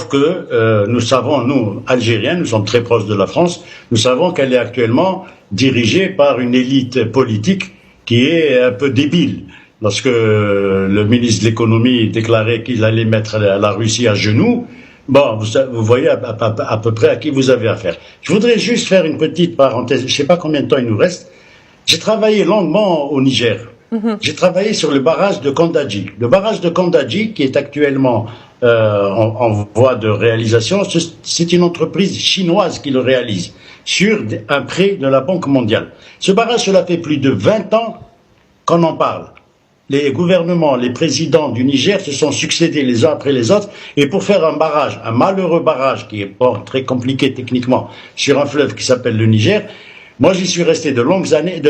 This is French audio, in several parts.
que nous savons, nous, Algériens, nous sommes très proches de la France, nous savons qu'elle est actuellement dirigée par une élite politique qui est un peu débile. Lorsque le ministre de l'économie déclarait qu'il allait mettre la Russie à genoux, bon, vous voyez à peu près à qui vous avez affaire. Je voudrais juste faire une petite parenthèse, je ne sais pas combien de temps il nous reste. J'ai travaillé longuement au Niger. J'ai travaillé sur le barrage de Kandadji. Le barrage de Kandadji, qui est actuellement en voie de réalisation, c'est une entreprise chinoise qui le réalise sur un prêt de la Banque mondiale. Ce barrage, cela fait plus de 20 ans qu'on en parle. Les gouvernements, les présidents du Niger se sont succédés les uns après les autres, et pour faire un barrage, un malheureux barrage qui est très compliqué techniquement sur un fleuve qui s'appelle le Niger, moi j'y suis resté de longues années,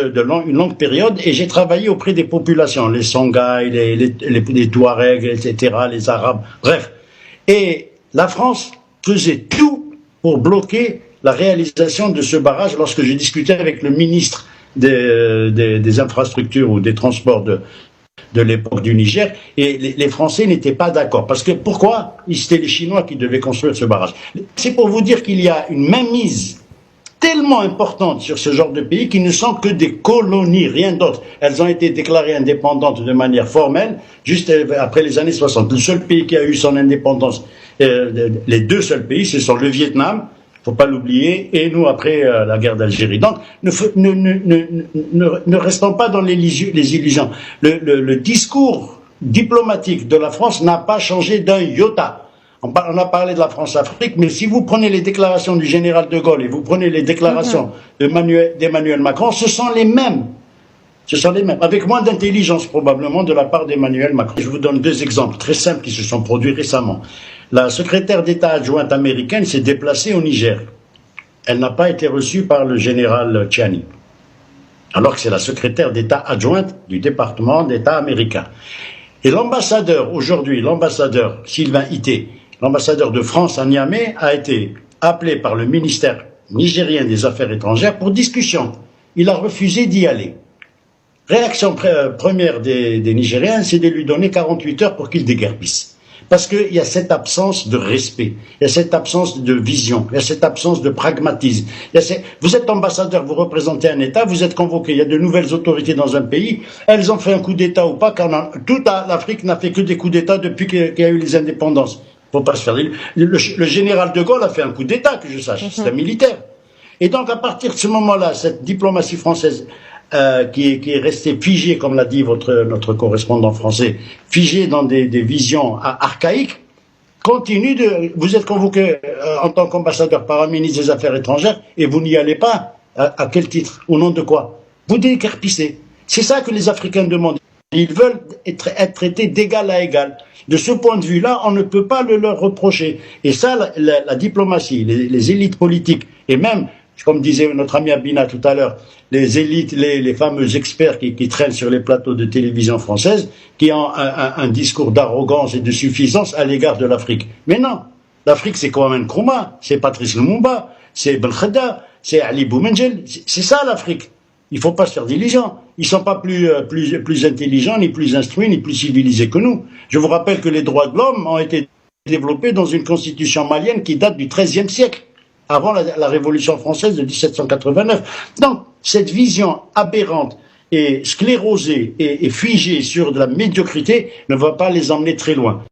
une longue période, et j'ai travaillé auprès des populations, les Songhai, les Touaregs, etc., les Arabes, bref. Et la France faisait tout pour bloquer la réalisation de ce barrage lorsque j'ai discuté avec le ministre des infrastructures ou des transports de l'époque du Niger, et les Français n'étaient pas d'accord. Parce que pourquoi? C'était les Chinois qui devaient construire ce barrage. C'est pour vous dire qu'il y a une mainmise tellement importante sur ce genre de pays qui ne sont que des colonies, rien d'autre. Elles ont été déclarées indépendantes de manière formelle juste après les années 60. Le seul pays qui a eu son indépendance, les deux seuls pays, ce sont le Vietnam, faut pas l'oublier, et nous après la guerre d'Algérie. Donc ne restons pas dans les illusions. Le discours diplomatique de la France n'a pas changé d'un iota. On a parlé de la France-Afrique, mais si vous prenez les déclarations du général de Gaulle et vous prenez les déclarations d'Emmanuel Macron, ce sont les mêmes. Ce sont les mêmes, avec moins d'intelligence probablement de la part d'Emmanuel Macron. Je vous donne deux exemples très simples qui se sont produits récemment. La secrétaire d'État adjointe américaine s'est déplacée au Niger. Elle n'a pas été reçue par le général Tchiani, alors que c'est la secrétaire d'État adjointe du département d'État américain. Et l'ambassadeur, aujourd'hui, l'ambassadeur Sylvain Ité, l'ambassadeur de France à Niamey, a été appelé par le ministère nigérien des Affaires étrangères pour discussion. Il a refusé d'y aller. Réaction première des Nigériens, c'est de lui donner 48 heures pour qu'il déguerpisse. Parce qu'il y a cette absence de respect, il y a cette absence de vision, il y a cette absence de pragmatisme. Vous êtes ambassadeur, vous représentez un État, vous êtes convoqué, il y a de nouvelles autorités dans un pays, elles ont fait un coup d'État ou pas, toute l'Afrique n'a fait que des coups d'État depuis qu'il y a eu les indépendances. Faut pas se faire. Le général de Gaulle a fait un coup d'État, que je sache, c'est un militaire. Et donc à partir de ce moment-là, cette diplomatie française qui est restée figée, comme l'a dit notre correspondant français, figée dans des visions archaïques, continue de... Vous êtes convoqué en tant qu'ambassadeur par un ministre des Affaires étrangères et vous n'y allez pas. À quel titre? Au nom de quoi? Vous déguerpissez. C'est ça que les Africains demandent. Ils veulent être traités d'égal à égal. De ce point de vue-là, on ne peut pas le leur reprocher. Et ça, la diplomatie, les élites politiques, et même, comme disait notre ami Abina tout à l'heure, les élites, les fameux experts qui traînent sur les plateaux de télévision française, qui ont un discours d'arrogance et de suffisance à l'égard de l'Afrique. Mais non, l'Afrique c'est Kwame Nkrumah, c'est Patrice Lumumba, c'est Ben Khedda, c'est Ali Boumendjel, c'est ça l'Afrique. Il ne faut pas se faire d'illusions. Ils ne sont pas plus intelligents, ni plus instruits, ni plus civilisés que nous. Je vous rappelle que les droits de l'homme ont été développés dans une constitution malienne qui date du XIIIe siècle, avant la Révolution française de 1789. Donc, cette vision aberrante et sclérosée et figée sur de la médiocrité ne va pas les emmener très loin.